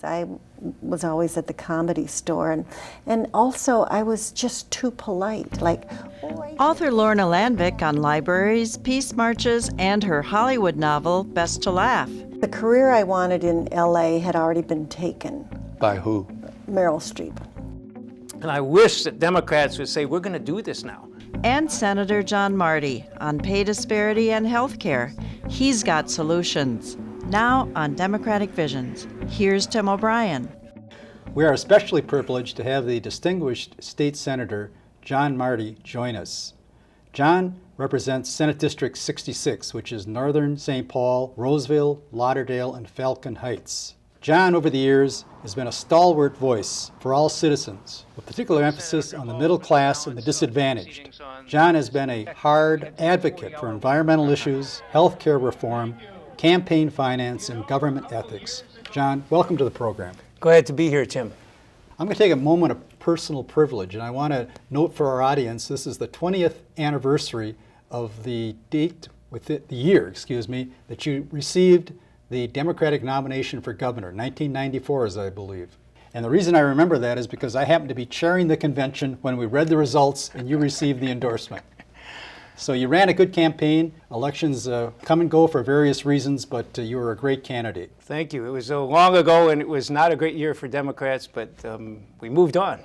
I was always at the Comedy Store, and also I was just too polite, like, Author Lorna Landvik on libraries, peace marches, and her Hollywood novel, Best to Laugh. The career I wanted in LA had already been taken. By who? Meryl Streep. And I wish that Democrats would say, we're going to do this now. And Senator John Marty on pay disparity and health care. He's got solutions. Now on Democratic Visions, here's Tim O'Brien. We are especially privileged to have the distinguished State Senator John Marty join us. John represents Senate District 66, which is northern St. Paul, Roseville, Lauderdale, and Falcon Heights. John, over the years, has been a stalwart voice for all citizens, with particular emphasis on the middle class and the disadvantaged. John has been a hard advocate for environmental issues, health care reform, campaign finance, and government ethics. John, welcome to the program. Glad to be here, Tim. I'm going to take a moment of personal privilege, and I want to note for our audience, this is the 20th anniversary of the year, that you received the Democratic nomination for governor, 1994, as I believe. And the reason I remember that is because I happened to be chairing the convention when we read the results and you received the endorsement. So you ran a good campaign. Elections come and go for various reasons, but you were a great candidate. Thank you. It was so long ago, and it was not a great year for Democrats, but we moved on.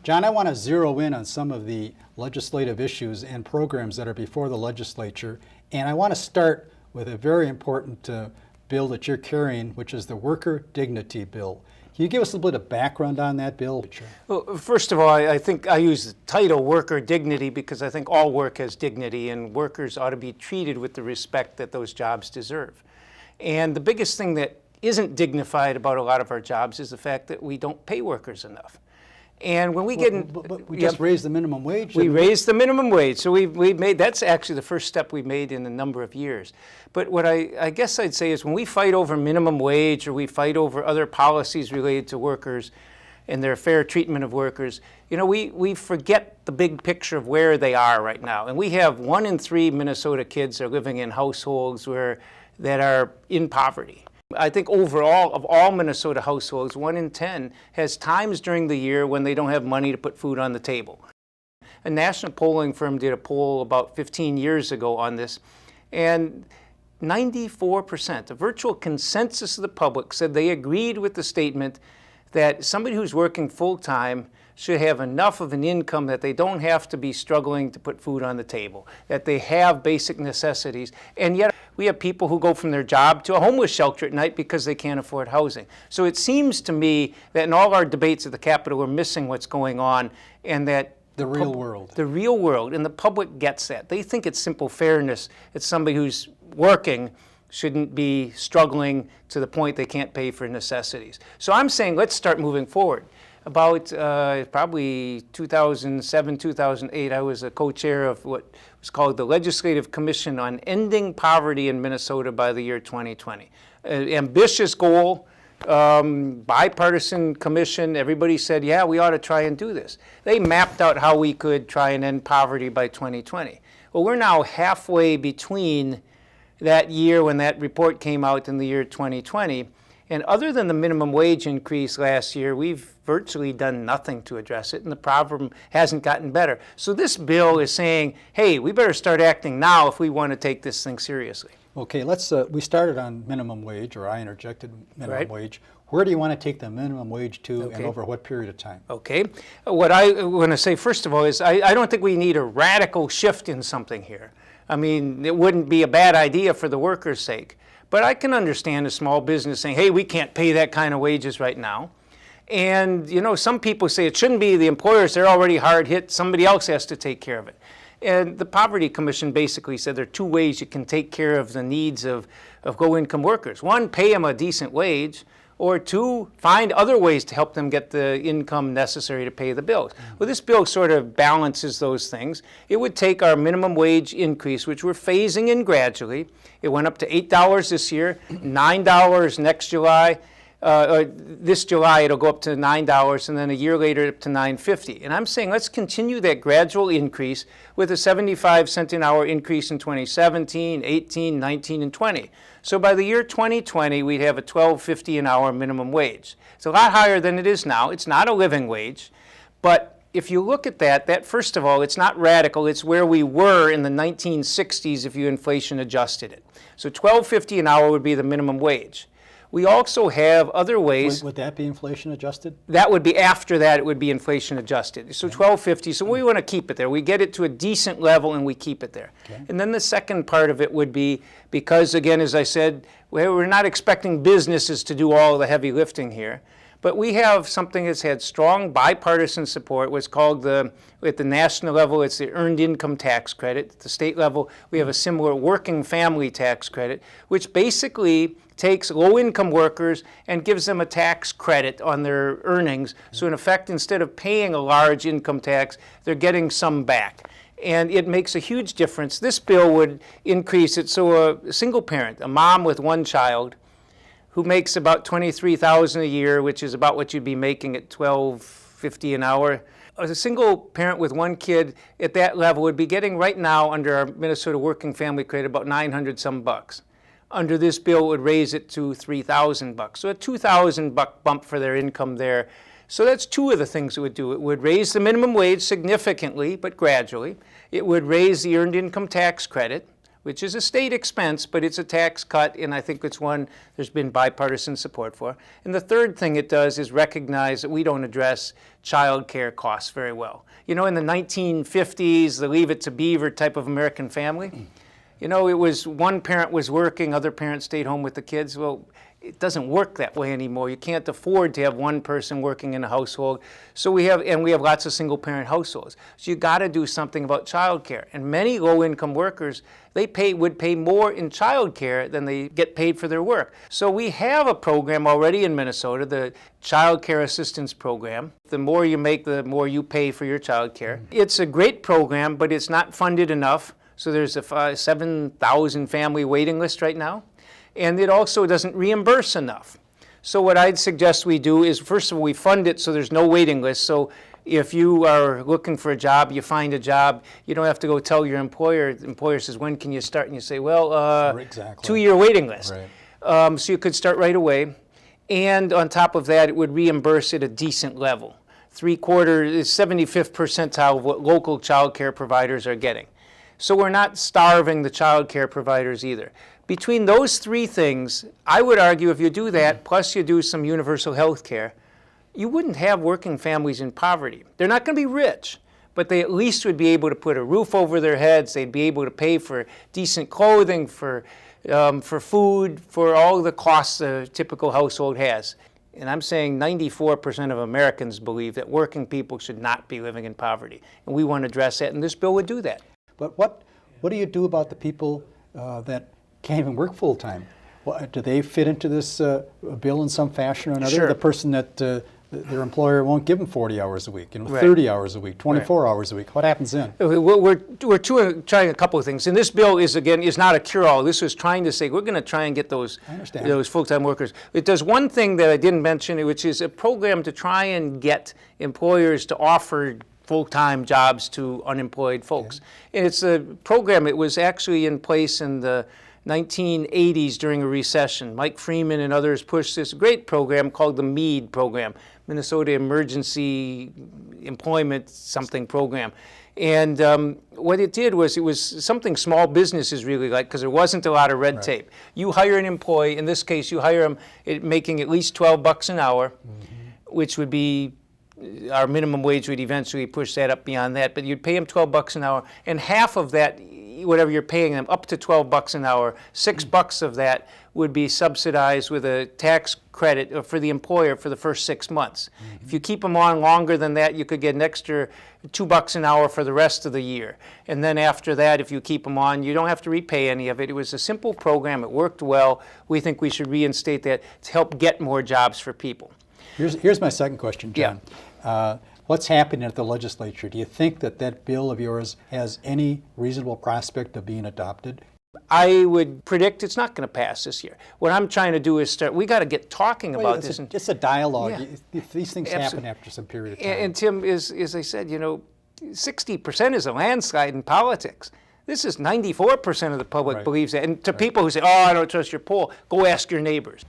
John, I want to zero in on some of the legislative issues and programs that are before the legislature, and I want to start with a very important bill that you're carrying, which is the Worker Dignity Bill. Can you give us a little bit of background on that bill? Well, first of all, I think I use the title Worker Dignity because I think all work has dignity, and workers ought to be treated with the respect that those jobs deserve. And the biggest thing that isn't dignified about a lot of our jobs is the fact that we don't pay workers enough. And when we get in, but we just raised the minimum wage. We raised the minimum wage, so we made, that's actually the first step we made in a number of years. But what I guess I'd say is when we fight over minimum wage or we fight over other policies related to workers and their fair treatment of workers, you know, we forget the big picture of where they are right now. And we have 1 in 3 Minnesota kids that are living in households that are in poverty. I think overall, of all Minnesota households, 1 in 10 has times during the year when they don't have money to put food on the table. A national polling firm did a poll about 15 years ago on this, and 94%, a virtual consensus of the public, said they agreed with the statement that somebody who's working full-time should have enough of an income that they don't have to be struggling to put food on the table, that they have basic necessities. And yet we have people who go from their job to a homeless shelter at night because they can't afford housing. So it seems to me that in all our debates at the Capitol, we're missing what's going on, and that the real world. The real world, and the public gets that. They think it's simple fairness that somebody who's working shouldn't be struggling to the point they can't pay for necessities. So I'm saying let's start moving forward. About probably 2007, 2008, I was a co-chair of what was called the Legislative Commission on Ending Poverty in Minnesota by the year 2020. An ambitious goal, bipartisan commission. Everybody said, yeah, we ought to try and do this. They mapped out how we could try and end poverty by 2020. Well, we're now halfway between that year when that report came out in the year 2020. And other than the minimum wage increase last year, we've virtually done nothing to address it, and the problem hasn't gotten better. So this bill is saying, hey, we better start acting now if we want to take this thing seriously. Okay, we started on minimum wage, or I interjected minimum wage. Where do you want to take the minimum wage to, and over what period of time? Okay, what I want to say first of all is I don't think we need a radical shift in something here. I mean, it wouldn't be a bad idea for the workers' sake. But I can understand a small business saying, hey, we can't pay that kind of wages right now. And, you know, some people say it shouldn't be the employers, they're already hard hit, somebody else has to take care of it. And the Poverty Commission basically said there are 2 ways you can take care of the needs of low-income workers. 1, pay them a decent wage, or 2, find other ways to help them get the income necessary to pay the bills. Well, this bill sort of balances those things. It would take our minimum wage increase, which we're phasing in gradually. It went up to $8 this year, $9 next July. This July it'll go up to $9, and then a year later up to $9.50. And I'm saying let's continue that gradual increase with a 75-cent an hour increase in 2017, 18, 19, and 20. So by the year 2020, we'd have a $12.50 an hour minimum wage. It's a lot higher than it is now. It's not a living wage, but if you look at that first of all, it's not radical. It's where we were in the 1960s if you inflation adjusted it. So $12.50 an hour would be the minimum wage. We also have other ways. Would that be inflation adjusted? That would be after that, it would be inflation adjusted. So $12.50, so we want to keep it there. We get it to a decent level and we keep it there. Okay. And then the second part of it would be, because again, as I said, we're not expecting businesses to do all the heavy lifting here. But we have something that's had strong bipartisan support, what's called at the national level, it's the Earned Income Tax Credit. At the state level, we have a similar Working Family Tax Credit, which basically takes low-income workers and gives them a tax credit on their earnings. So in effect, instead of paying a large income tax, they're getting some back. And it makes a huge difference. This bill would increase it so a single parent, a mom with one child, who makes about $23,000 a year, which is about what you'd be making at $12.50 an hour. A single parent with one kid at that level would be getting right now under our Minnesota Working Family Credit about 900 some bucks. Under this bill, it would raise it to 3,000 bucks. So a 2,000 buck bump for their income there. So that's two of the things it would do. It would raise the minimum wage significantly, but gradually. It would raise the Earned Income Tax Credit, which is a state expense, but it's a tax cut, and I think it's one there's been bipartisan support for. And the third thing it does is recognize that we don't address child care costs very well. You know, in the 1950s, the Leave It to Beaver type of American family, you know, it was one parent was working, other parents stayed home with the kids. Well, it doesn't work that way anymore. You can't afford to have one person working in a household. So we have lots of single parent households. So you got to do something about child care. And many low income workers, would pay more in child care than they get paid for their work. So we have a program already in Minnesota, the Child Care Assistance Program. The more you make, the more you pay for your child care. It's a great program, but it's not funded enough. So there's a 7,000 family waiting list right now. And it also doesn't reimburse enough. So what I'd suggest we do is, first of all, we fund it so there's no waiting list. So if you are looking for a job, you find a job, you don't have to go tell your employer. The employer says, when can you start? And you say, well, exactly. 2-year waiting list. Right. So you could start right away. And on top of that, it would reimburse at a decent level. 3/4 is 75th percentile of what local child care providers are getting. So we're not starving the child care providers either. Between those three things, I would argue if you do that, plus you do some universal health care, you wouldn't have working families in poverty. They're not going to be rich, but they at least would be able to put a roof over their heads. They'd be able to pay for decent clothing, for food, for all the costs a typical household has. And I'm saying 94% of Americans believe that working people should not be living in poverty. And we want to address that, and this bill would do that. But what do you do about the people that can't even work full time? Do they fit into this bill in some fashion or another? Sure. The person that their employer won't give them 40 hours a week, Right. 30 hours a week, 24 hours a week. What happens then? We're trying a couple of things. And this bill is not a cure-all. This was trying to say we're going to try and get those full-time workers. It does one thing that I didn't mention, which is a program to try and get employers to offer full-time jobs to unemployed folks. And it's a program, it was actually in place in the 1980s during a recession. Mike Freeman and others pushed this great program called the MEED program, Minnesota Emergency Employment something program. And what it did was, it was something small businesses really like, because there wasn't a lot of red tape. You hire an employee, in this case you hire them making at least $12 an hour, which would be, our minimum wage would eventually push that up beyond that, but you'd pay them $12 an hour, and half of that, whatever you're paying them, up to $12 an hour, $6 of that would be subsidized with a tax credit for the employer for the first 6 months. If you keep them on longer than that, you could get an extra $2 an hour for the rest of the year. And then after that, if you keep them on, you don't have to repay any of it. It was a simple program. It worked well. We think we should reinstate that to help get more jobs for people. Here's my second question, John. What's happening at the legislature? Do you think that bill of yours has any reasonable prospect of being adopted? I would predict it's not going to pass this year. What I'm trying to do is we got to get talking about this. It's a dialogue. Yeah. These things happen after some period of time. And Tim, as I said, 60% is a landslide in politics. This is 94% of the public Right. believes that. And to people who say, oh, I don't trust your poll, go ask your neighbors.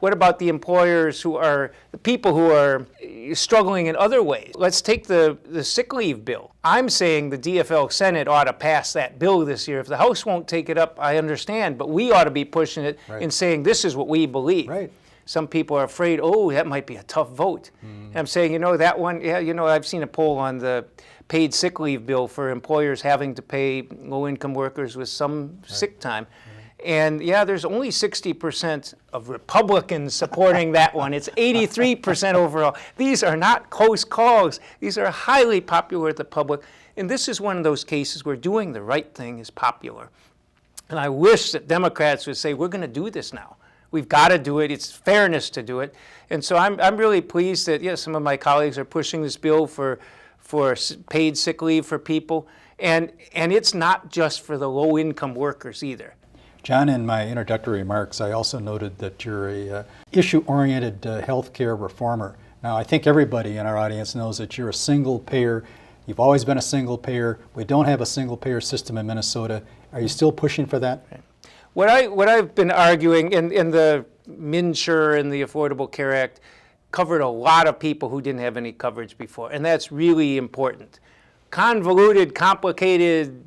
What about the employers who are, the people who are struggling in other ways? Let's take the sick leave bill. I'm saying the DFL Senate ought to pass that bill this year. If the House won't take it up, I understand, but we ought to be pushing it Right. and saying this is what we believe. Right. Some people are afraid, oh, that might be a tough vote. And I'm saying, that one, yeah, I've seen a poll on the paid sick leave bill for employers having to pay low-income workers with some sick time. And yeah, there's only 60% of Republicans supporting that one. It's 83% overall. These are not close calls. These are highly popular with the public. And this is one of those cases where doing the right thing is popular. And I wish that Democrats would say, we're going to do this now. We've got to do it. It's fairness to do it. And so I'm really pleased that, some of my colleagues are pushing this bill for paid sick leave for people. And it's not just for the low-income workers either. John, in my introductory remarks, I also noted that you're a issue-oriented healthcare reformer. Now, I think everybody in our audience knows that you're a single payer. You've always been a single payer. We don't have a single payer system in Minnesota. Are you still pushing for that? What I've been arguing in the MNsure and the Affordable Care Act covered a lot of people who didn't have any coverage before, and that's really important. Convoluted, complicated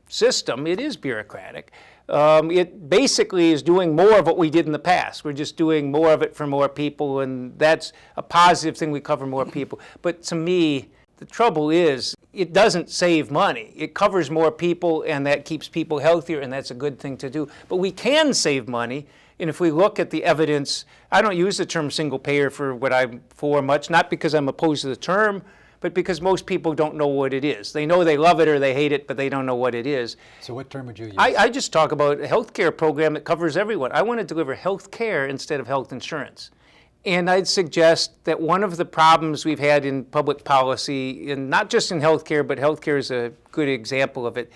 system, it is bureaucratic. It basically is doing more of what we did in the past. We're just doing more of it for more people, and that's a positive thing. We cover more people. But to me, the trouble is it doesn't save money. It covers more people, and that keeps people healthier, and that's a good thing to do. But we can save money, and if we look at the evidence, I don't use the term single payer for what I'm for much, not because I'm opposed to the term, but because most people don't know what it is. They know they love it or they hate it, but they don't know what it is. So what term would you use? I just talk about a health care program that covers everyone. I want to deliver health care instead of health insurance. And I'd suggest that one of the problems we've had in public policy, and not just in healthcare, but healthcare is a good example of it,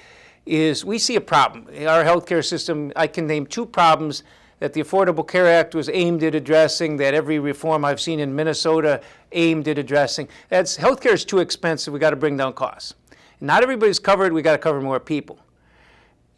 is we see a problem. In our healthcare system, I can name two problems that the Affordable Care Act was aimed at addressing, that every reform I've seen in Minnesota aimed at addressing. That's healthcare is too expensive, we got to bring down costs. Not everybody's covered, we got to cover more people.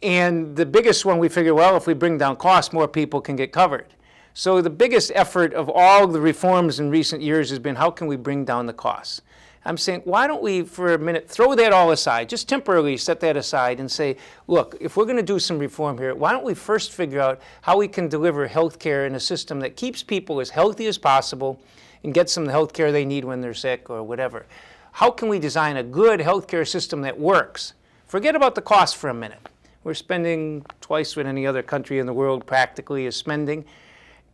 And the biggest one we figure, well, if we bring down costs, more people can get covered. So the biggest effort of all the reforms in recent years has been, how can we bring down the costs? I'm saying, why don't we, for a minute, throw that all aside, just temporarily set that aside and say, look, if we're going to do some reform here, why don't we first figure out how we can deliver health care in a system that keeps people as healthy as possible and gets them the health care they need when they're sick or whatever. How can we design a good health care system that works? Forget about the cost for a minute. We're spending twice what any other country in the world practically is spending.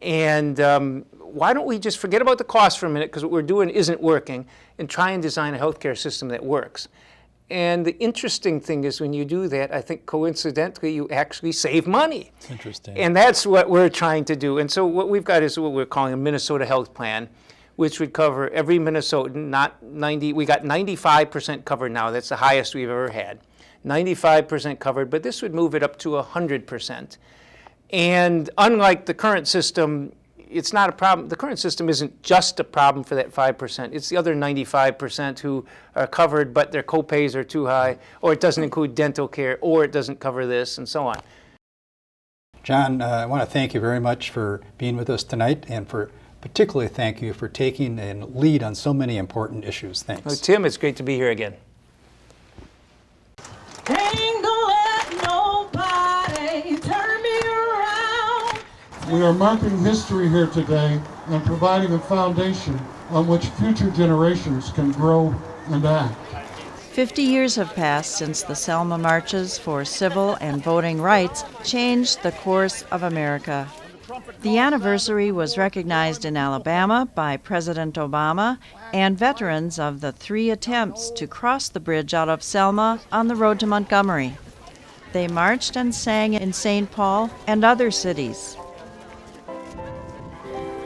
And why don't we just forget about the cost for a minute, because what we're doing isn't working, and try and design a healthcare system that works. And the interesting thing is when you do that, I think coincidentally you actually save money. It's interesting. And that's what we're trying to do. And so what we've got is what we're calling a Minnesota Health Plan, which would cover every Minnesotan, not 90, we got 95% covered now. That's the highest we've ever had. 95% covered, but this would move it up to 100%. And unlike the current system, it's not a problem. The current system isn't just a problem for that 5%. It's the other 95% who are covered, but their copays are too high, or it doesn't include dental care, or it doesn't cover this, and so on. John, I want to thank you very much for being with us tonight, and for particularly thank you for taking a lead on so many important issues. Thanks. Well, Tim, it's great to be here again. Ain't gonna let nobody turn me around. We are marking history here today and providing a foundation on which future generations can grow and act. 50 years have passed since the Selma marches for civil and voting rights changed the course of America. The anniversary was recognized in Alabama by President Obama and veterans of the 3 attempts to cross the bridge out of Selma on the road to Montgomery. They marched and sang in St. Paul and other cities.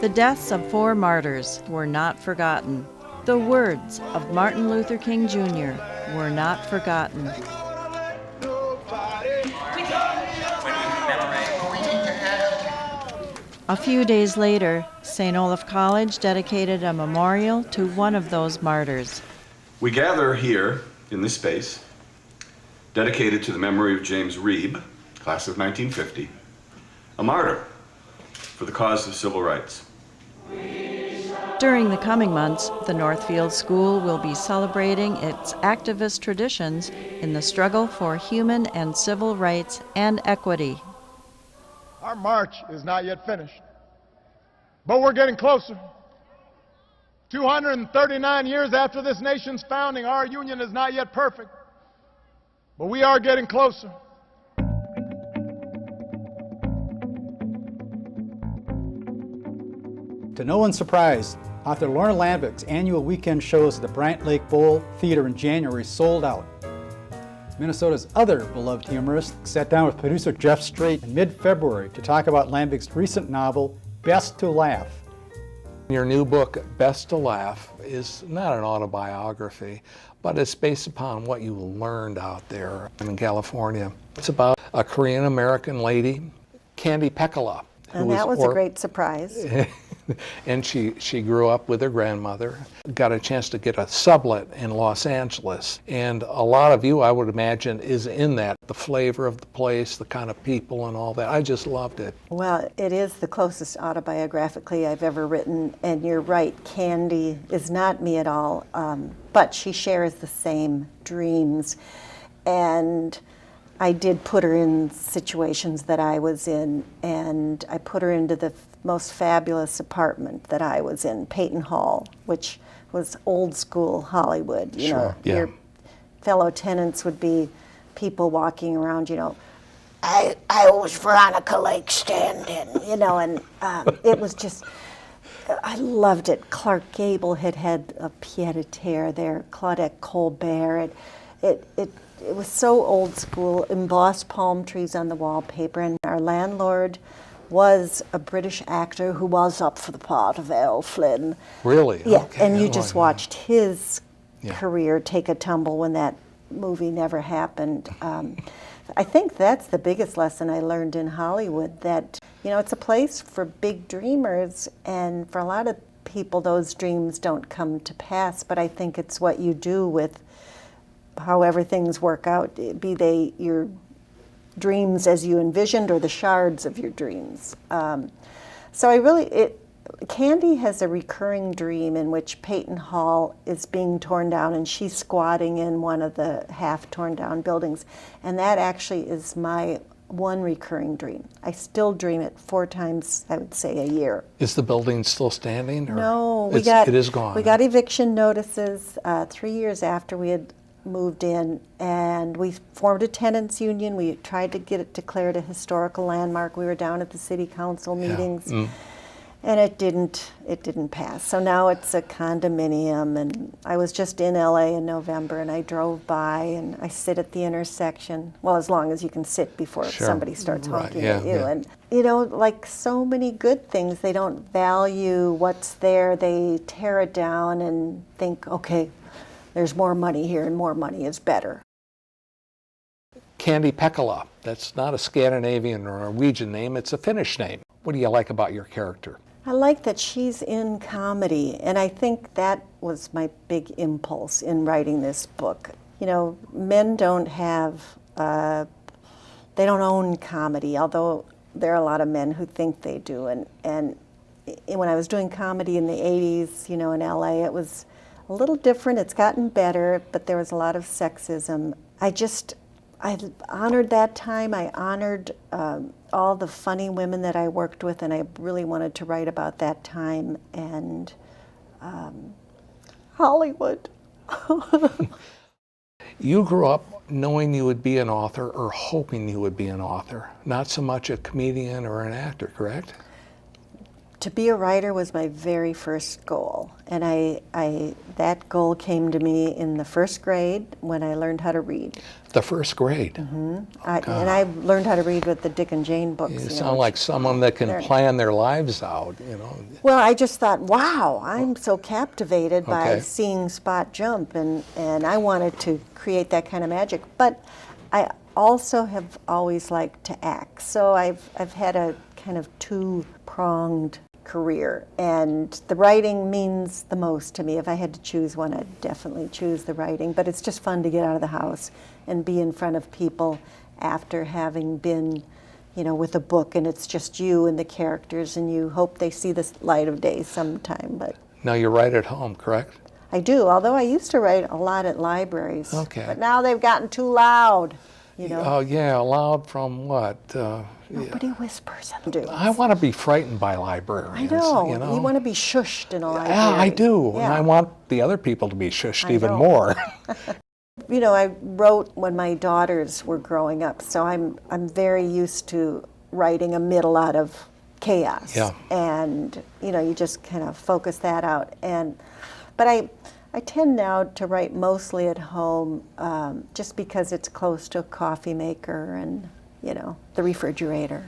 The deaths of 4 martyrs were not forgotten. The words of Martin Luther King Jr. were not forgotten. A few days later, St. Olaf College dedicated a memorial to one of those martyrs. We gather here in this space dedicated to the memory of James Reeb, class of 1950, a martyr for the cause of civil rights. During the coming months, the Northfield School will be celebrating its activist traditions in the struggle for human and civil rights and equity. Our march is not yet finished, but we're getting closer. 239 years after this nation's founding, our union is not yet perfect, but we are getting closer. To no one's surprise, author Lorna Landvik's annual weekend shows at the Bryant Lake Bowl Theater in January sold out. Minnesota's other beloved humorist sat down with producer Jeff Strait in mid-February to talk about Landvik's recent novel, Best to Laugh. Your new book, Best to Laugh, is not an autobiography, but it's based upon what you learned out there in California. It's about a Korean-American lady, Candy Pekala. And that was a great surprise. And she grew up with her grandmother, got a chance to get a sublet in Los Angeles. And a lot of you, I would imagine, is in that. The flavor of the place, the kind of people and all that. I just loved it. Well, it is the closest autobiographically I've ever written. And you're right, Candy is not me at all. But she shares the same dreams. And I did put her in situations that I was in. And I put her into the most fabulous apartment that I was in, Peyton Hall, which was old school Hollywood. You know, yeah. Your fellow tenants would be people walking around, you know, I was Veronica Lake standing, you know, and it was just, I loved it. Clark Gable had a pied-à-terre there, Claudette Colbert. It was so old school, embossed palm trees on the wallpaper, and our landlord was a British actor who was up for the part of Errol Flynn. Really? Yeah, Okay. and you just watched his career take a tumble when that movie never happened. I think that's the biggest lesson I learned in Hollywood, that, you know, it's a place for big dreamers, and for a lot of people those dreams don't come to pass, but I think it's what you do with however things work out, be they your dreams as you envisioned or the shards of your dreams. So Candy has a recurring dream in which Peyton Hall is being torn down and she's squatting in one of the half torn down buildings. And that actually is my one recurring dream. I still dream it 4 times, I would say, a year. Is the building still standing? Or No, it is gone. We got eviction notices 3 years after we had moved in, and we formed a tenants union. We tried to get it declared a historical landmark. We were down at the city council meetings, and it didn't pass. So now it's a condominium, and I was just in LA in November, and I drove by, and I sit at the intersection, well, as long as you can sit before somebody starts honking at you. And, you know, like so many good things, they don't value what's there. They tear it down and think, okay, there's more money here, and more money is better. Candy Pekala, that's not a Scandinavian or Norwegian name, it's a Finnish name. What do you like about your character? I like that she's in comedy, and I think that was my big impulse in writing this book. You know, men don't have, they don't own comedy, although there are a lot of men who think they do. And when I was doing comedy in the 80s, you know, in LA, it was a little different. It's gotten better, but there was a lot of sexism. I honored that time. I honored all the funny women that I worked with, and I really wanted to write about that time and Hollywood. You grew up knowing you would be an author or hoping you would be an author, not so much a comedian or an actor, correct? To be a writer was my very first goal, and that goal came to me in the first grade when I learned how to read. The first grade? Mm-hmm. And I learned how to read with the Dick and Jane books. You sound like someone that can plan their lives out, you know. Well, I just thought, wow, I'm so captivated by seeing Spot jump, and I wanted to create that kind of magic. But I also have always liked to act, so I've had a kind of 2-pronged career, and the writing means the most to me. If I had to choose one, I'd definitely choose the writing, but it's just fun to get out of the house and be in front of people after having been, you know, with a book, and it's just you and the characters, and you hope they see the light of day sometime. But Now you write at home, correct? I do, although I used to write a lot at libraries. Okay. But now they've gotten too loud, you know. Oh, yeah, loud from what? Nobody whispers and do. I want to be frightened by librarians. I know. You know? You want to be shushed in a library. Yeah, I do. Yeah. And I want the other people to be shushed I even know. more. You know, I wrote when my daughters were growing up, so I'm very used to writing amid a lot of chaos. Yeah. And, you know, you just kind of focus that out. But I tend now to write mostly at home, just because it's close to a coffee maker and, you know, the refrigerator.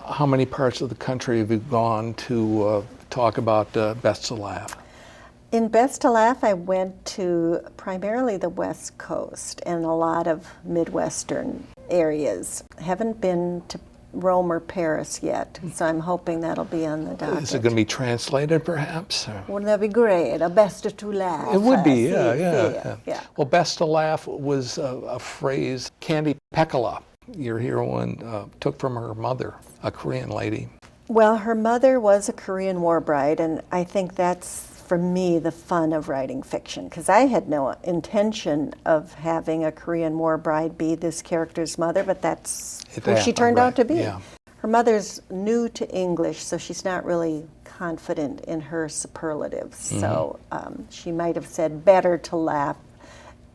How many parts of the country have you gone to talk about Best to Laugh? In Best to Laugh, I went to primarily the West Coast and a lot of Midwestern areas. Haven't been to Rome or Paris yet, so I'm hoping that'll be on the docket. Is it going to be translated, perhaps? Wouldn't that be great? A Best to Laugh. It would be, yeah. Well, Best to Laugh was a phrase Candy Pekala, your heroine, took from her mother, a Korean lady. Well, her mother was a Korean war bride, and I think that's, for me, the fun of writing fiction, because I had no intention of having a Korean war bride be this character's mother, but that's who she turned out to be. Yeah. Her mother's new to English, so she's not really confident in her superlatives. Mm-hmm. So she might have said better to laugh,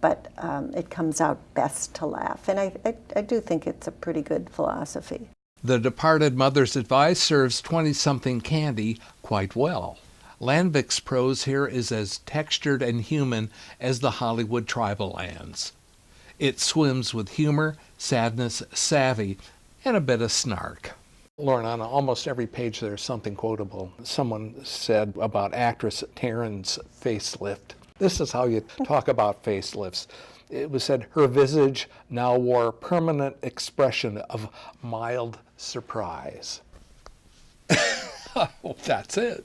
but it comes out best to laugh. And I do think it's a pretty good philosophy. The departed mother's advice serves 20-something Candy quite well. Landvik's prose here is as textured and human as the Hollywood tribal lands. It swims with humor, sadness, savvy, and a bit of snark. Lorna, on almost every page there's something quotable. Someone said about actress Taryn's facelift. This is how you talk about facelifts. It was said, her visage now wore permanent expression of mild surprise. Well, that's it.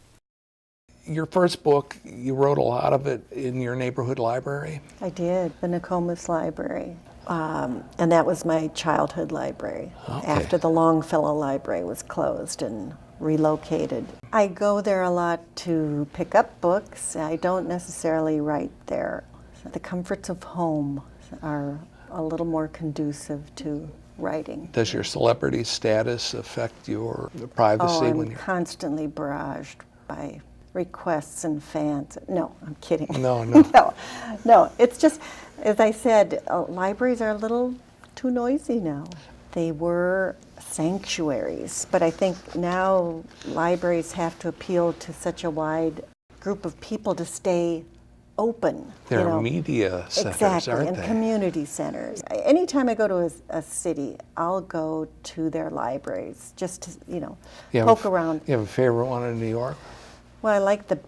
Your first book, you wrote a lot of it in your neighborhood library? I did, the Nokomis Library. And that was my childhood library, Okay. after the Longfellow Library was closed and relocated. I go there a lot to pick up books. I don't necessarily write there. The comforts of home are a little more conducive to writing. Does your celebrity status affect your privacy? I'm when you're constantly barraged by requests and fans. No, I'm kidding. No. No, it's just, as I said, libraries are a little too noisy now. They were sanctuaries, but I think now libraries have to appeal to such a wide group of people to stay open. They're media centers, exactly, aren't and they? community centers. Anytime I go to a city, I'll go to their libraries just to, poke around. You have a favorite one in New York? Well, I like the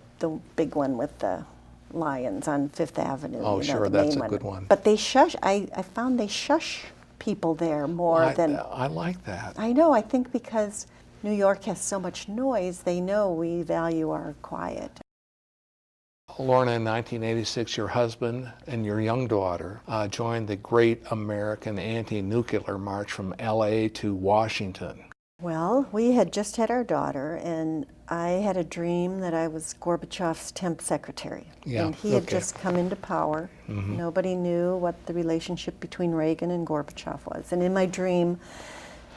big one with the lions on Fifth Avenue. Oh, sure, the that's main a good one. But they shush. I found they shush people there more than. I like that. I know. I think because New York has so much noise, they know we value our quiet. Lorna, in 1986, your husband and your young daughter joined the Great American Anti-Nuclear March from LA to Washington. Well, we had just had our daughter, and I had a dream that I was Gorbachev's temp secretary. Yeah, and he had just come into power. Mm-hmm. Nobody knew what the relationship between Reagan and Gorbachev was. And in my dream,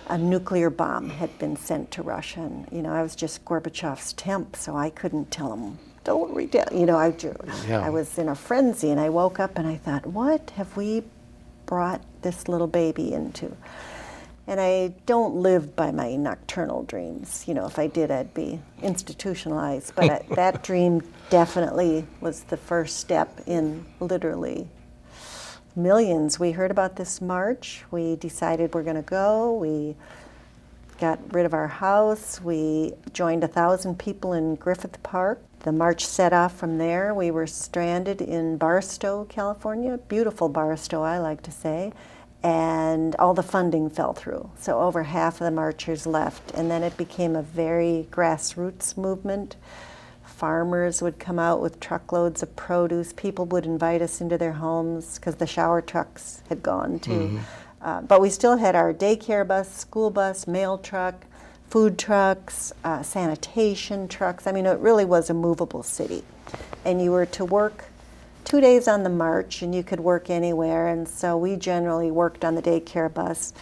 a nuclear bomb had been sent to Russia. And, I was just Gorbachev's temp, so I couldn't tell him, don't worry, Dad. I was in a frenzy, and I woke up and I thought, what have we brought this little baby into? And I don't live by my nocturnal dreams. If I did, I'd be institutionalized. But that dream definitely was the first step in literally millions. We heard about this march. We decided we're going to go. We got rid of our house. We joined 1,000 people in Griffith Park. The march set off from there. We were stranded in Barstow, California. Beautiful Barstow, I like to say. and all the funding fell through. So over half of the marchers left, and then it became a very grassroots movement. Farmers would come out with truckloads of produce. People would invite us into their homes because the shower trucks had gone too. But we still had our daycare bus, school bus, mail truck, food trucks, sanitation trucks. I mean, it really was a movable city. And you were to work 2 days on the march, and you could work anywhere. And so we generally worked on the daycare bus.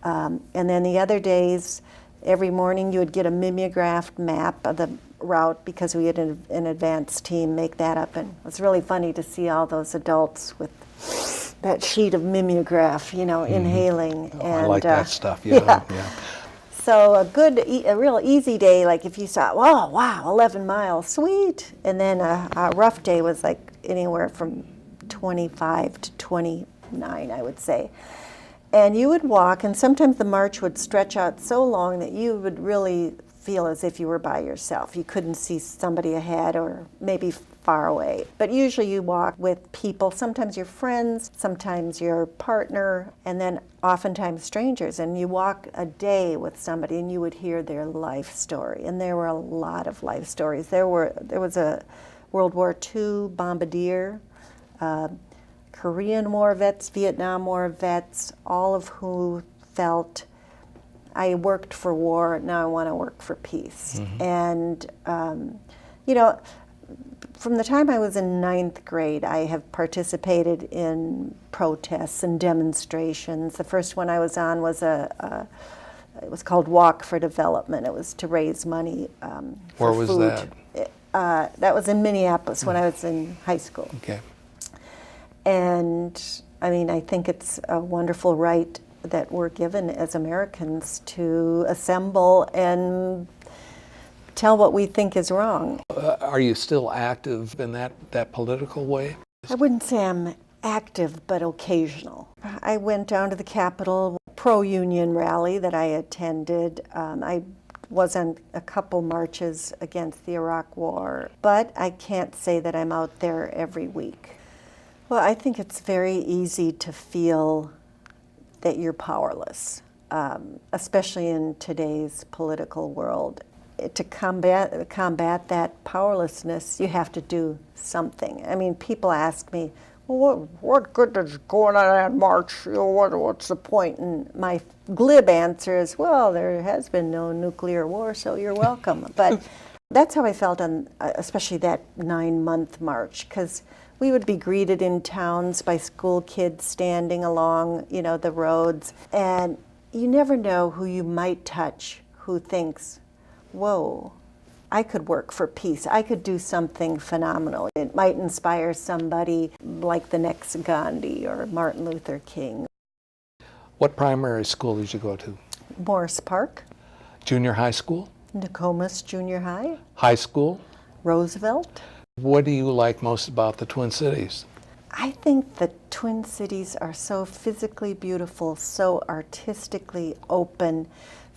And then the other days, every morning you would get a mimeographed map of the route because we had an advanced team make that up. And it was really funny to see all those adults with that sheet of mimeograph, you know, inhaling. Oh, and I like that stuff, yeah. So a real easy day, like if you saw, oh, wow, 11 miles, sweet. And then a rough day was like anywhere from 25 to 29, I would say. And you would walk, and sometimes the march would stretch out so long that you would really feel as if you were by yourself. You couldn't see somebody ahead or maybe far away. But usually you walk with people, sometimes your friends, sometimes your partner, and then oftentimes strangers. And you walk a day with somebody and you would hear their life story. And there were a lot of life stories. There was a World War II bombardier, Korean War vets, Vietnam War vets, all of who felt, I worked for war, now I want to work for peace. And, you know, from the time I was in 9th grade, I have participated in protests and demonstrations. The first one I was on was it was called Walk for Development. It was to raise money for Where was food. that? That was in Minneapolis when I was in high school. Okay. And I mean, I think it's a wonderful right that we're given as Americans to assemble and tell what we think is wrong. Are you still active in that political way? I wouldn't say I'm active, but occasional. I went down to the Capitol pro-union rally that I attended. I was on a couple marches against the Iraq War, but I can't say that I'm out there every week. Well, I think it's very easy to feel that you're powerless, especially in today's political world. To combat that powerlessness, you have to do something. I mean, people ask me, well, what good does going on that march? You know, what's the point? And my glib answer is, well, there has been no nuclear war, so you're welcome. But that's how I felt on, especially that 9-month march, because we would be greeted in towns by school kids standing along, you know, the roads, and you never know who you might touch who thinks, whoa, I could work for peace. I could do something phenomenal. It might inspire somebody like the next Gandhi or Martin Luther King. What primary school did you go to? Morris Park. Junior high school? Nokomis Junior High. High school? Roosevelt. What do you like most about the Twin Cities? I think the Twin Cities are so physically beautiful, so artistically open,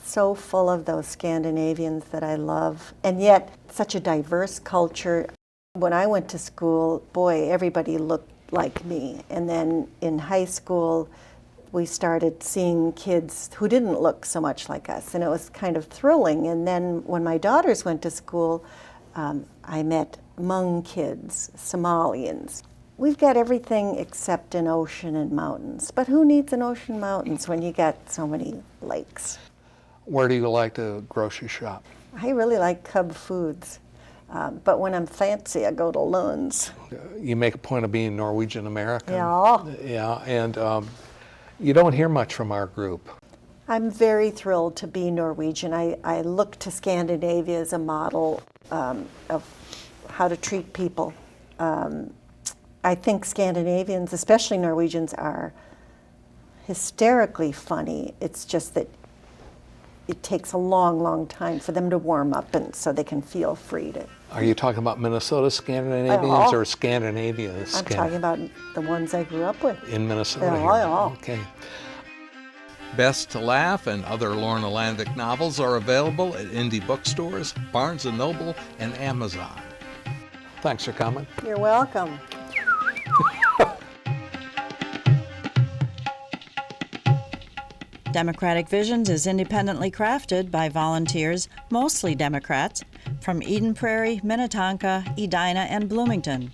so full of those Scandinavians that I love, and yet such a diverse culture. When I went to school, boy, everybody looked like me. And then in high school, we started seeing kids who didn't look so much like us, and it was kind of thrilling. And then when my daughters went to school, I met Hmong kids, Somalians. We've got everything except an ocean and mountains. But who needs an ocean and mountains when you got so many lakes? Where do you like to grocery shop? I really like Cub Foods. But when I'm fancy, I go to Lund's. You make a point of being Norwegian American. Yeah. Yeah, and you don't hear much from our group. I'm very thrilled to be Norwegian. I look to Scandinavia as a model of how to treat people. I think Scandinavians, especially Norwegians, are hysterically funny. It's just that it takes a long, long time for them to warm up, and so they can feel free to. Are you talking about Minnesota Scandinavians or Scandinavia? I'm talking about the ones I grew up with. In Minnesota? Yeah. Okay. Best to Laugh and other Lorna Landvik novels are available at indie bookstores, Barnes & Noble, and Amazon. Thanks for coming. You're welcome. Democratic Visions is independently crafted by volunteers, mostly Democrats, from Eden Prairie, Minnetonka, Edina, and Bloomington.